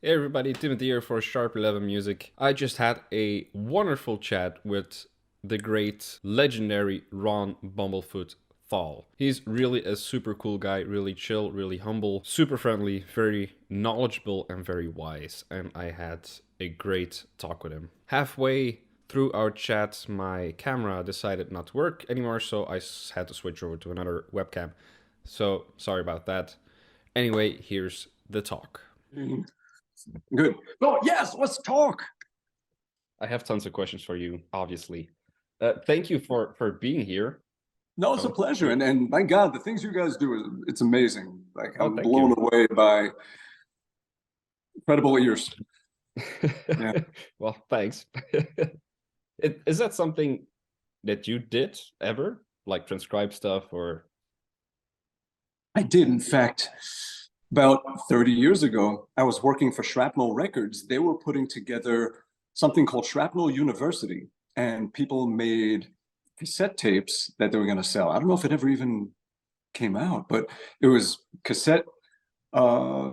Hey everybody, Timothy here for Sharp 11 Music. I just had a wonderful chat with the great, legendary Ron Bumblefoot Thal. He's really a super cool guy, really chill, really humble, super friendly, very knowledgeable, and very wise. And I had a great talk with him. Halfway through our chat, my camera decided not to work anymore, so I had to switch over to another webcam. So sorry about that. Anyway, here's the talk. Good. Oh, yes, let's talk. I have tons of questions for you, obviously. Thank you for being here. No, it's a Oh, pleasure. yeah. And my God, the things you guys do, it's amazing. Like Oh, I'm thank you. blown away by incredible ears. Yeah. Well, thanks. Is that something that you did ever, like transcribe stuff or? I did, in fact, about 30 years ago, I was working for Shrapnel Records. They were putting together something called Shrapnel University, and people made cassette tapes that they were going to sell. I don't know if it ever even came out, but it was cassette uh,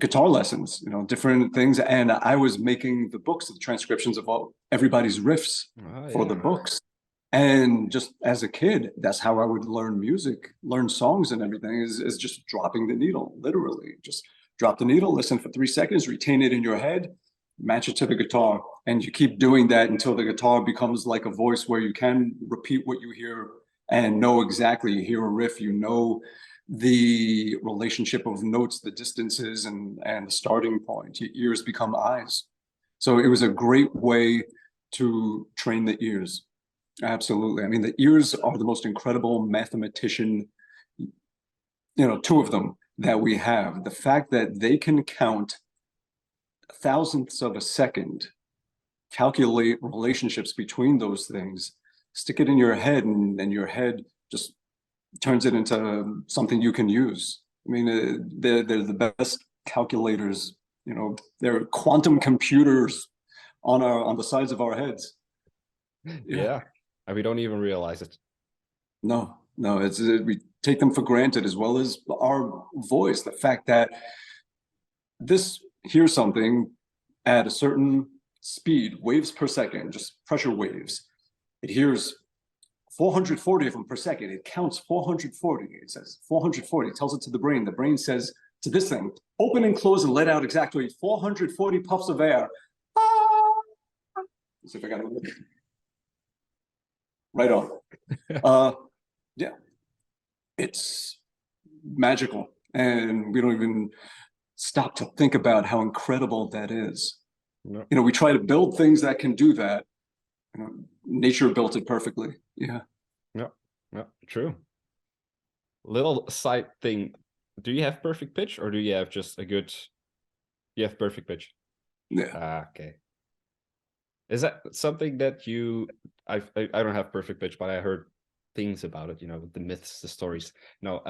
guitar lessons, different things. And I was making the books, the transcriptions of everybody's riffs Oh, for the yeah. books. And just as a kid, that's how I would learn music, learn songs and everything is just dropping the needle, literally. Just drop the needle, listen for 3 seconds, retain it in your head, match it to the guitar. And you keep doing that until the guitar becomes like a voice where you can repeat what you hear and know exactly. You hear a riff, you know the relationship of notes, the distances, and the starting point. Your ears become eyes. So it was a great way to train the ears. Absolutely. I mean, the ears are the most incredible mathematician, two of them that we have. The fact that they can count thousandths of a second, calculate relationships between those things, stick it in your head, and your head just turns it into something you can use. I mean, they're the best calculators. They're quantum computers on the sides of our heads. Yeah. Yeah. And we don't even realize it. No, no, we take them for granted, as well as our voice. The fact that this hears something at a certain speed, waves per second, just pressure waves. It hears 440 of them per second. It counts 440. It says 440. It tells it to the brain. The brain says to this thing, open and close and let out exactly 440 puffs of air. Let's see if I got it. Right on. Yeah, it's magical. And we don't even stop to think about how incredible that is. No. We try to build things that can do that. Nature built it perfectly. Yeah. No. No. True. Little side thing. Do you have perfect pitch or do you have just a good? You have perfect pitch. Yeah. Ah, okay. Is that something that I don't have perfect pitch, but I heard things about it, the myths, the stories. No,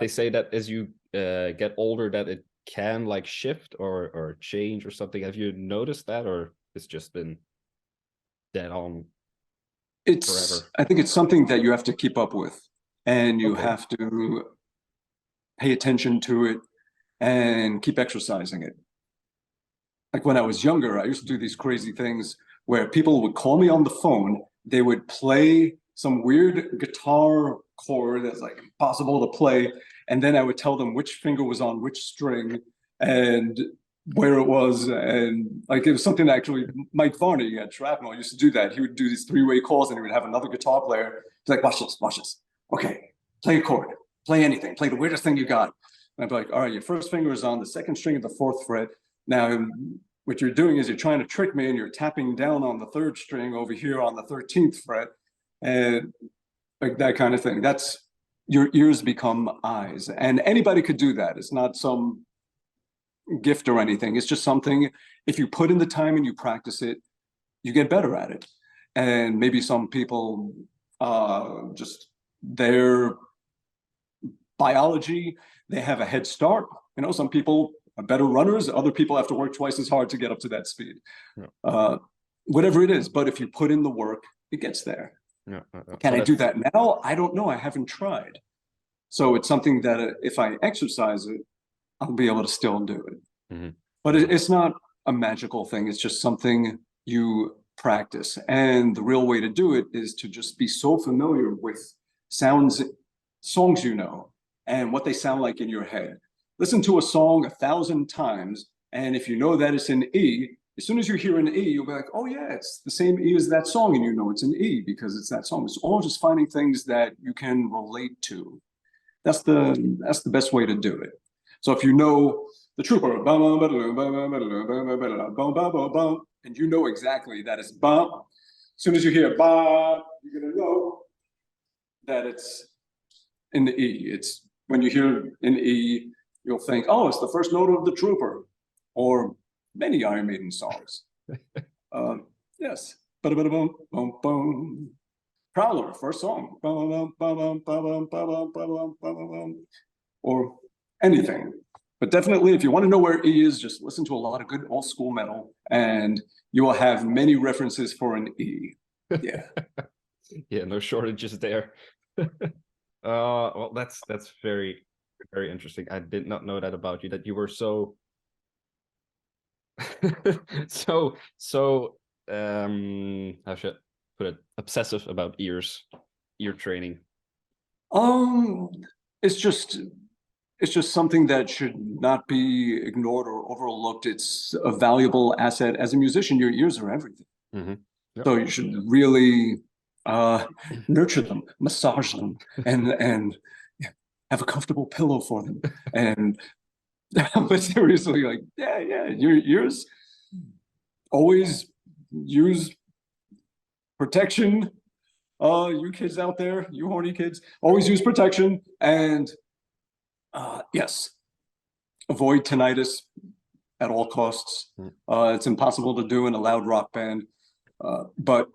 they say that as you get older that it can like shift or change or something. Have you noticed that, or it's just been dead on forever? I think it's something that you have to keep up with, and you Okay. have to pay attention to it and keep exercising it. Like when I was younger, I used to do these crazy things where people would call me on the phone, they would play some weird guitar chord that's like impossible to play, and then I would tell them which finger was on which string and where it was. And like it was something that actually Mike Varney at Shrapnel used to do that. He would do these three-way calls and he would have another guitar player. He's like, watch this, watch this. Okay, play a chord, play anything, play the weirdest thing you got. And I'd be like, all right, your first finger is on the second string of the fourth fret. Now, what you're doing is you're trying to trick me and you're tapping down on the third string over here on the 13th fret, and like that kind of thing. That's your ears become eyes, and anybody could do that. It's not some gift or anything. It's just something, if you put in the time and you practice it, you get better at it. And maybe some people just their biology, they have a head start. Some people are better runners. Other people have to work twice as hard to get up to that speed. Yeah. Whatever it is, but if you put in the work, it gets there. Yeah. Can So I do that's that now? I don't know. I haven't tried. So it's something that if I exercise it, I'll be able to still do it. Mhm. But it's not a magical thing. It's just something you practice. And the real way to do it is to just be so familiar with songs you know, and what they sound like in your head. Listen to a song 1,000 times, and if you know that it's in E, as soon as you hear an E, you'll be like, oh yeah, it's the same E as that song, and you know it's an E because it's that song. It's all just finding things that you can relate to. That's the best way to do it. So if you know the trooper, and you know exactly that it's bum, as soon as you hear ba, you're gonna know that it's in the E. It's when you hear in E, you'll think, oh, it's the first note of the trooper, or many Iron Maiden songs. Yes. Prowler, first song. Or anything. But definitely, if you want to know where E is, just listen to a lot of good old school metal, and you will have many references for an E. Yeah. Yeah, no shortages there. Well, that's very, very interesting. I did not know that about you, that you were so so how should I put it, obsessive about ear training. Um, it's just something that should not be ignored or overlooked. It's a valuable asset. As a musician, your ears are everything. Mm-hmm. Yep. So you should really nurture them, massage them, and have a comfortable pillow for them. And but seriously, like, yeah, your ears, always use protection. You kids out there, you horny kids, always use protection. And yes, avoid tinnitus at all costs. It's impossible to do in a loud rock band, but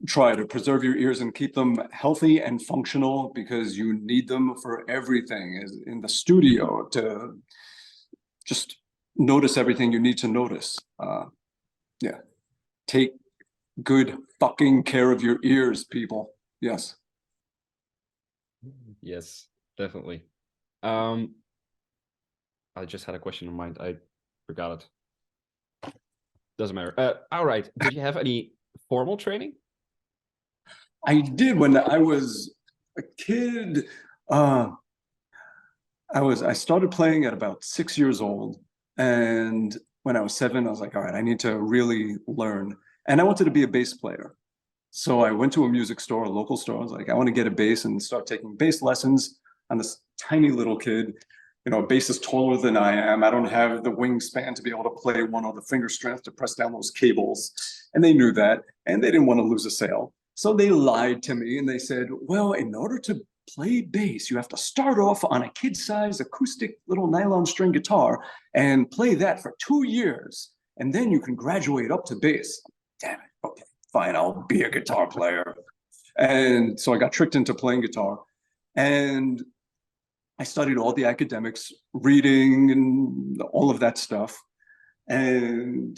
try to preserve your ears and keep them healthy and functional, because you need them for everything in the studio to just notice everything you need to notice. Yeah, take good fucking care of your ears, people. Yes. Yes, definitely. I just had a question in mind. I forgot it. Doesn't matter. All right. Did you have any formal training? I did when I was a kid. I started playing at about 6 years old, and when I was 7, I was like, all right, I need to really learn. And I wanted to be a bass player. So I went to a music store, a local store. I was like, I want to get a bass and start taking bass lessons. I'm this tiny little kid. You know, a bass is taller than I am. I don't have the wingspan to be able to play one, or the finger strength to press down those cables. And they knew that, and they didn't want to lose a sale. So they lied to me and they said, well, in order to play bass, you have to start off on a kid-sized acoustic little nylon string guitar and play that for 2 years. And then you can graduate up to bass. Damn it. Okay, fine, I'll be a guitar player. And so I got tricked into playing guitar. And I studied all the academics, reading and all of that stuff, and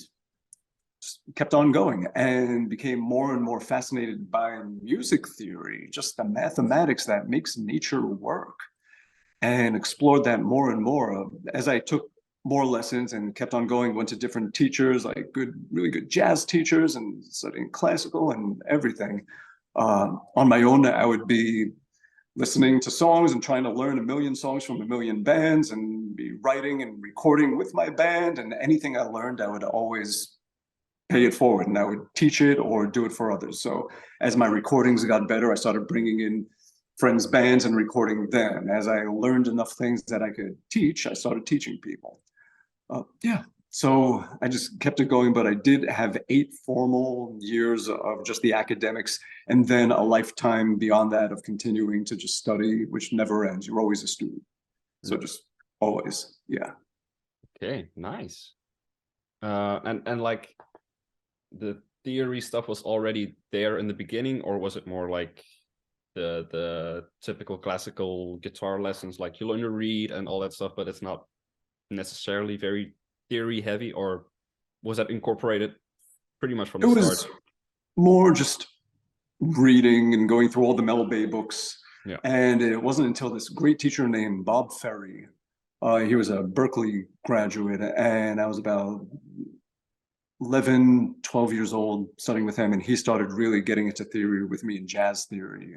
just kept on going and became more and more fascinated by music theory, just the mathematics that makes nature work, and explored that more and more as I took more lessons and kept on going. Went to different teachers, like really good jazz teachers, and studying classical and everything. On my own, I would be listening to songs and trying to learn a million songs from a million bands, and be writing and recording with my band. And anything I learned, I would always pay it forward, and I would teach it or do it for others. So as my recordings got better, I started bringing in friends' bands and recording them. As I learned enough things that I could teach, I started teaching people. Yeah. So I just kept it going, but I did have 8 formal years of just the academics, and then a lifetime beyond that of continuing to just study, which never ends. You're always a student. So just always, yeah. Okay, nice. And like the theory stuff was already there in the beginning, or was it more like the typical classical guitar lessons, like you learn to read and all that stuff, but it's not necessarily very theory heavy, or was that incorporated pretty much from the start? It was more just reading and going through all the Mel Bay books. Yeah. And it wasn't until this great teacher named Bob Ferry, He was a Berkeley graduate, and I was about 11, 12 years old studying with him, and he started really getting into theory with me and jazz theory,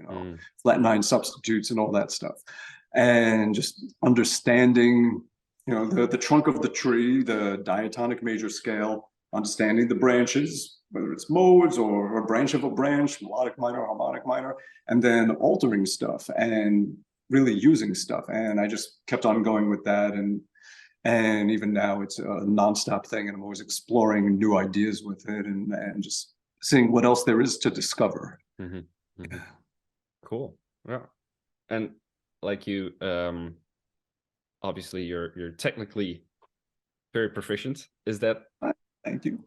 flat nine substitutes and all that stuff. And just understanding, the trunk of the tree, the diatonic major scale, understanding the branches, whether it's modes or a branch of a branch, melodic minor, harmonic minor, and then altering stuff and really using stuff. And I just kept on going with that. And even now it's a nonstop thing, and I'm always exploring new ideas with it and just seeing what else there is to discover. Cool. Yeah. And like you, obviously you're technically very proficient. Is that? Thank you.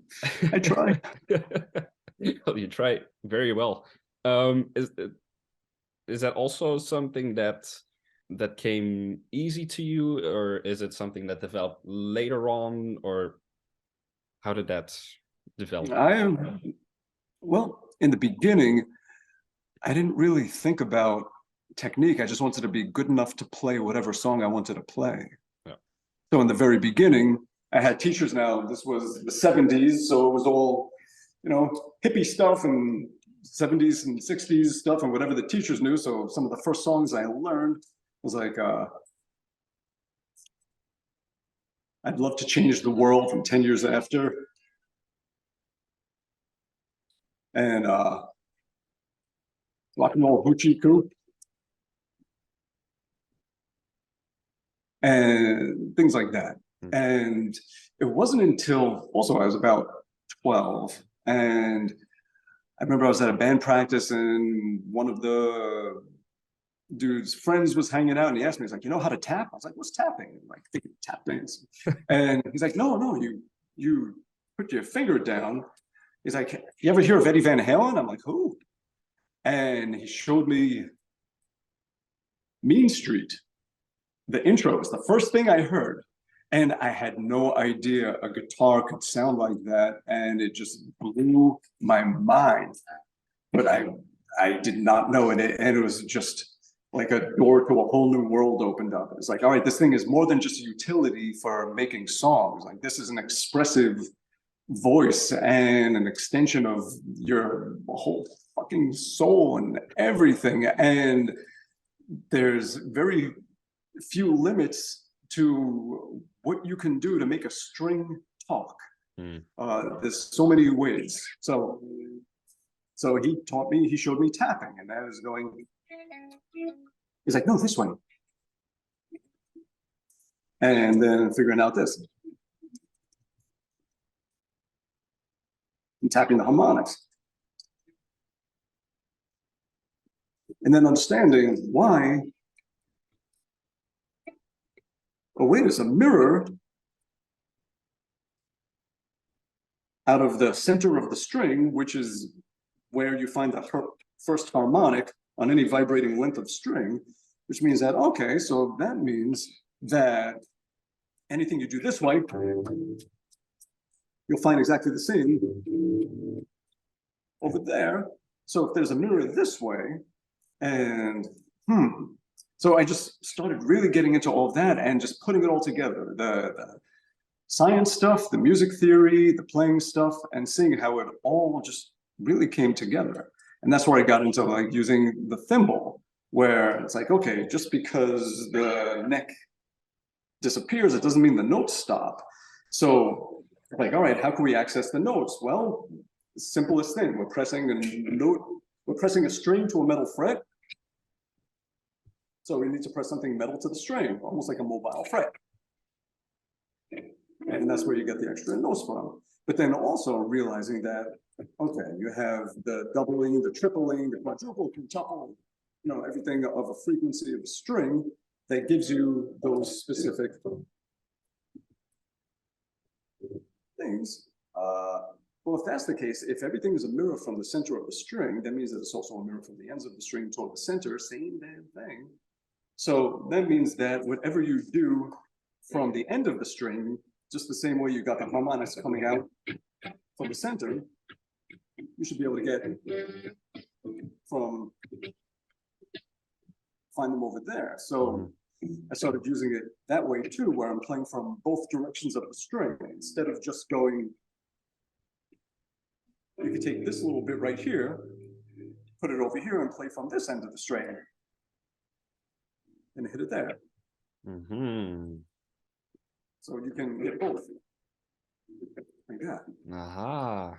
I try. Well, you try very well. Is that also something that came easy to you, or is it something that developed later on, or how did that develop? Well, in the beginning, I didn't really think about technique. I just wanted to be good enough to play whatever song I wanted to play. Yeah. So in the very beginning, I had teachers. Now, this was the 70s, so it was all, hippie stuff and 70s and 60s stuff and whatever the teachers knew. So some of the first songs I learned was like, I'd love to change the world from 10 years after. And rock and roll hoochie coo. And things like that. And it wasn't until also I was about 12, and I remember I was at a band practice, and one of the dude's friends was hanging out, and he asked me, he's like, "You know how to tap?" I was like, "What's tapping?" I'm like, thinking tap dance. And he's like, no, you put your finger down. He's like, "You ever hear of Eddie Van Halen?" I'm like, "Who?" And he showed me Mean Street. The intro was the first thing I heard, and I had no idea a guitar could sound like that, and it just blew my mind. But I did not know it, and it was just like a door to a whole new world opened up. It's like, all right, this thing is more than just a utility for making songs. Like, this is an expressive voice and an extension of your whole fucking soul and everything. And there's very few limits to what you can do to make a string talk. There's so many ways. So he showed me tapping, and I was going, he's like, "No, this way." And then figuring out this. And tapping the harmonics. And then understanding why, oh wait, there's a mirror out of the center of the string, which is where you find the first harmonic on any vibrating length of string, which means that, okay, so that means that anything you do this way, you'll find exactly the same over there. So if there's a mirror this way, and so I just started really getting into all of that and just putting it all together. The science stuff, the music theory, the playing stuff, and seeing how it all just really came together. And that's where I got into like using the thimble, where it's like, okay, just because the neck disappears, it doesn't mean the notes stop. So like, all right, how can we access the notes? Well, simplest thing, we're pressing a string to a metal fret. So we need to press something metal to the string, almost like a mobile fret. And that's where you get the extra notes from. But then also realizing that, okay, you have the doubling, the tripling, the quadruple, quintuple, everything of a frequency of a string that gives you those specific things. Well, if that's the case, if everything is a mirror from the center of the string, that means that it's also a mirror from the ends of the string toward the center, same damn thing. So that means that whatever you do from the end of the string, just the same way you got the harmonics coming out from the center, you should be able to get find them over there. So I started using it that way too, where I'm playing from both directions of the string instead of just going. You could take this little bit right here, put it over here, and play from this end of the string, and hit it there. Mm-hmm. So you can get both. Like that. Aha.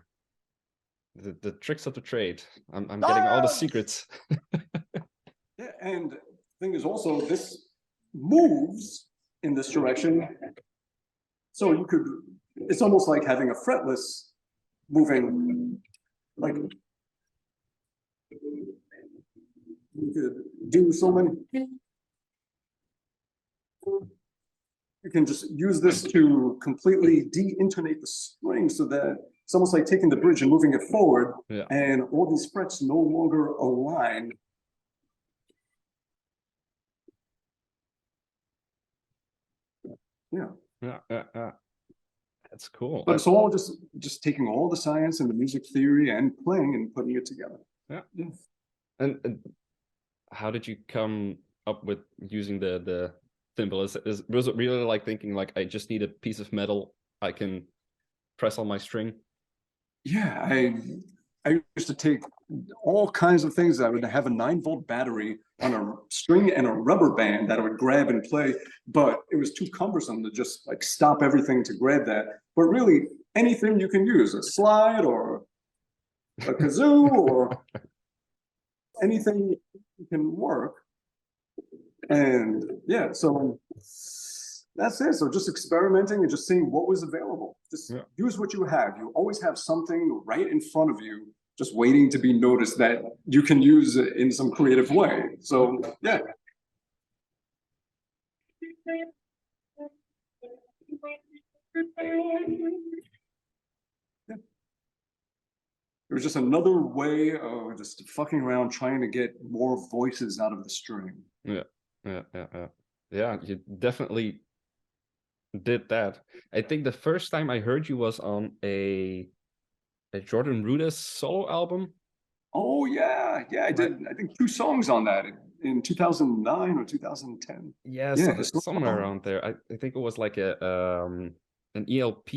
The tricks of the trade. I'm getting all the secrets. Yeah, and the thing is also this moves in this direction. So you could, it's almost like having a fretless moving, like you could do so many. You can just use this to completely de-intonate the string so that it's almost like taking the bridge and moving it forward, Yeah. and all these frets no longer align. Yeah. Yeah. That's cool. But it's all just taking all the science and the music theory and playing and putting it together. Yeah. Yeah. And how did you come up with using the thimble? Was it really like thinking like I just need a piece of metal I can press on my string? Yeah, I used to take all kinds of things. I would have a 9-volt battery on a string and a rubber band that I would grab and play, but it was too cumbersome to just like stop everything to grab that. But really, anything you can use, a slide or a kazoo or anything can work. And yeah, so that's it. So just experimenting and just seeing what was available. Just use what you have. You always have something right in front of you, just waiting to be noticed that you can use it in some creative way. So yeah. It was just another way of just fucking around trying to get more voices out of the string. Yeah, you definitely did that. I think the first time I heard you was on a Jordan Rudess solo album. Oh yeah, I did. I think 2 songs on that in 2009 or 2010. Yeah, somewhere around there. I think it was like an ELP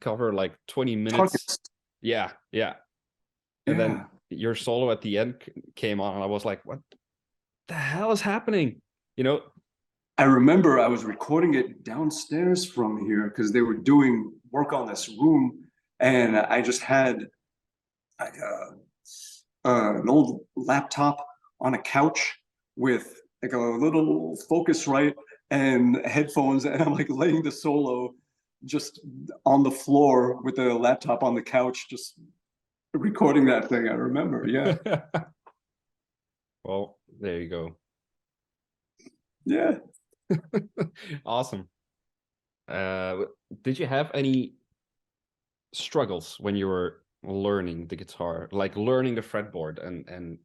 cover, like 20 minutes. Yeah. And then your solo at the end came on, and I was like, what the hell is happening? You know? I remember I was recording it downstairs from here because they were doing work on this room, and I just had like an old laptop on a couch with like a little Focusrite and headphones, and I'm like laying the solo just on the floor with the laptop on the couch, just recording that thing. I remember, yeah. Well, there you go. Yeah. Awesome. Did you have any struggles when you were learning the guitar, like learning the fretboard and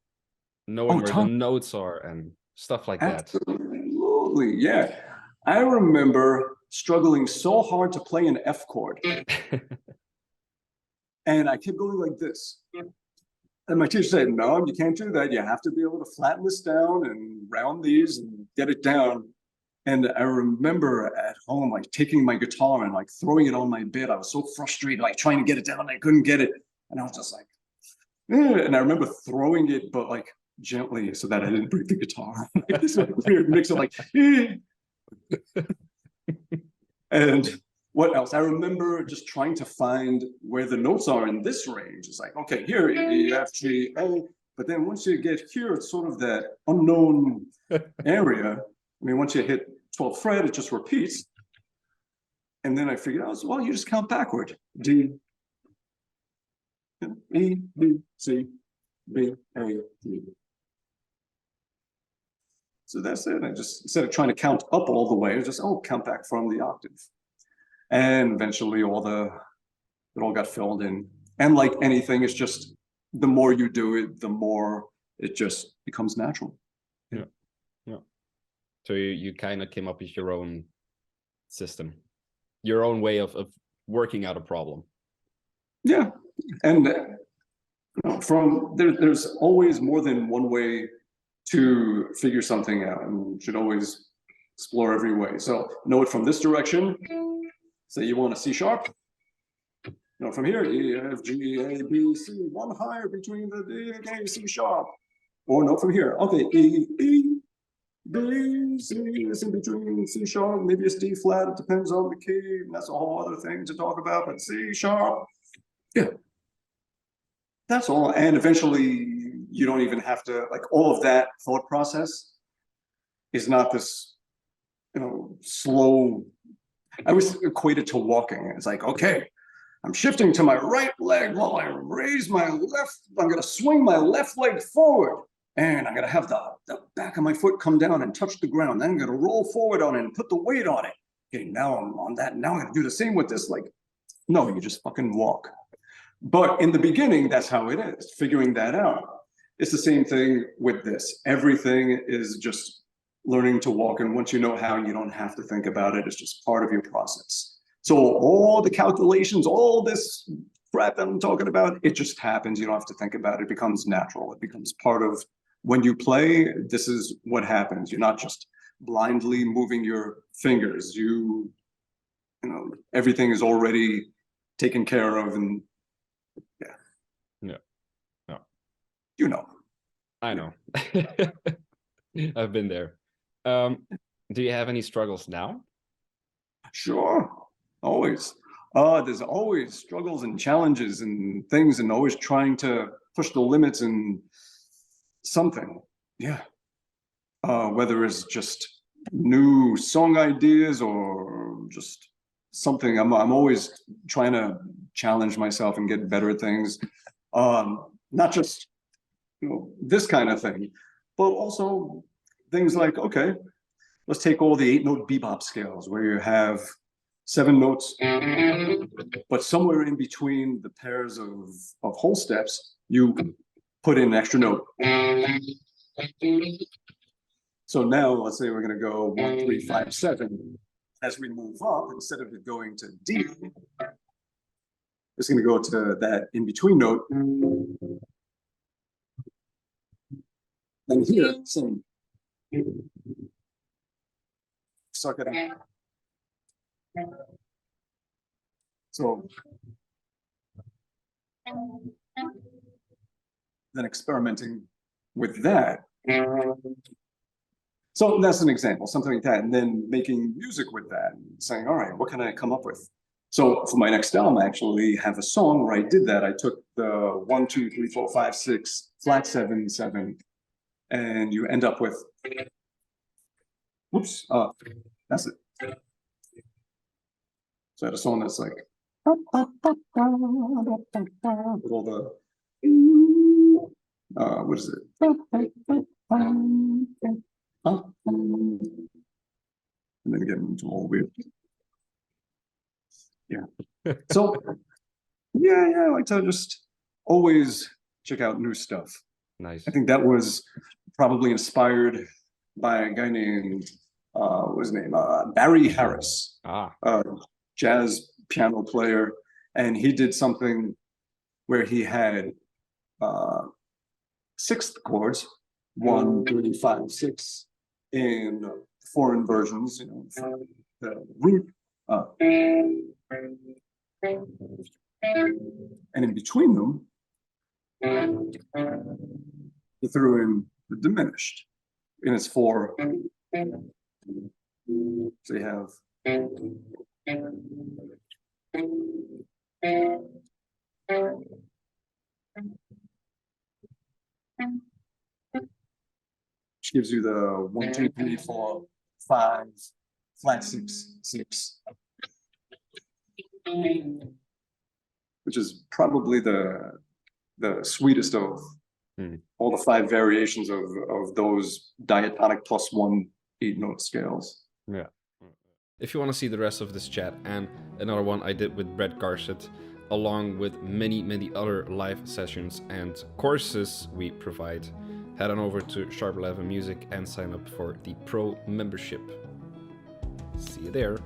knowing where the notes are and stuff like that? Absolutely, yeah. I remember struggling so hard to play an F chord. And I kept going like this. And my teacher said, no, you can't do that. You have to be able to flatten this down and round these and get it down. And I remember at home, like taking my guitar and like throwing it on my bed. I was so frustrated, like trying to get it down. I couldn't get it. And I was just like, eh. And I remember throwing it, but like gently so that I didn't break the guitar. This weird mix of like, eh. And what else? I remember just trying to find where the notes are in this range. It's like, okay, here, E, F, G, A. But then once you get here, it's sort of that unknown area. I mean, once you hit 12th fret, it just repeats. And then I figured out, well, you just count backward. D, E, B, C, B, A, D. So that's it. I just, instead of trying to count up all the way, I just, count back from the octave. And eventually it all got filled in. And like anything, it's just, the more you do it, the more it just becomes natural. Yeah. So you kind of came up with your own system, your own way of working out a problem. Yeah. And there's always more than one way to figure something out, and you should always explore every way. So know it from this direction. Say you want a C sharp. Know from here, E, F, G, A, B, C, one higher between the D and A, C sharp. Or note from here, okay, E, E, B, C is in between C sharp, maybe it's D flat, it depends on the key, and that's a whole other thing to talk about, but C sharp, yeah. That's all, and eventually you don't even have to, like all of that thought process is not this, slow, I always equate it to walking. It's like, okay, I'm shifting to my right leg while I raise my left, I'm gonna swing my left leg forward. And I'm gonna have the back of my foot come down and touch the ground. Then I'm gonna roll forward on it and put the weight on it. Okay, now I'm on that. Now I'm gonna do the same with this. Like, no, you just fucking walk. But in the beginning, that's how it is, figuring that out. It's the same thing with this. Everything is just learning to walk. And once you know how, you don't have to think about it. It's just part of your process. So all the calculations, all this crap that I'm talking about, it just happens. You don't have to think about it. It becomes natural. It becomes part of when you play. This is what happens. You're not just blindly moving your fingers. You know, everything is already taken care of. And Yeah. No. You know. I know. I've been there. Do you have any struggles now? Sure. Always. There's always struggles and challenges and things, and always trying to push the limits and something. Yeah. Whether it's just new song ideas or just something, I'm always trying to challenge myself and get better at things. Not just this kind of thing, but also things like, okay, let's take all the 8-note bebop scales where you have 7 notes, but somewhere in between the pairs of whole steps, you put in an extra note. So now let's say we're going to go 1, 3, 5, 7. As we move up, instead of it going to D, it's going to go to that in between note. And here, same. Suck it up. So then experimenting with that. So that's an example, something like that. And then making music with that, and saying, all right, what can I come up with? So for my next album, I actually have a song where I did that. I took the 1, 2, 3, 4, 5, 6, flat 7, 7, and you end up with, whoops, that's it. So I had a song that's like, with all the, what is it? And then getting into all weird. Yeah. So, yeah, I like to just always check out new stuff. Nice. I think that was probably inspired by a guy named, what was his name? Barry Harris. Jazz piano player, and he did something where he had 6th chords, 1, 3, 5, 6 in foreign versions, the root, and in between them, he threw in the diminished in its 4. So you have. Which gives you the 1, 2, 3, 4, 5, flat 6, 6. Which is probably the sweetest of all the 5 variations of those diatonic +1 8-note scales. Yeah. If you want to see the rest of this chat and another one I did with Brett Garcett, along with many other live sessions and courses we provide, head on over to Sharp 11 Music and sign up for the Pro membership. See you there.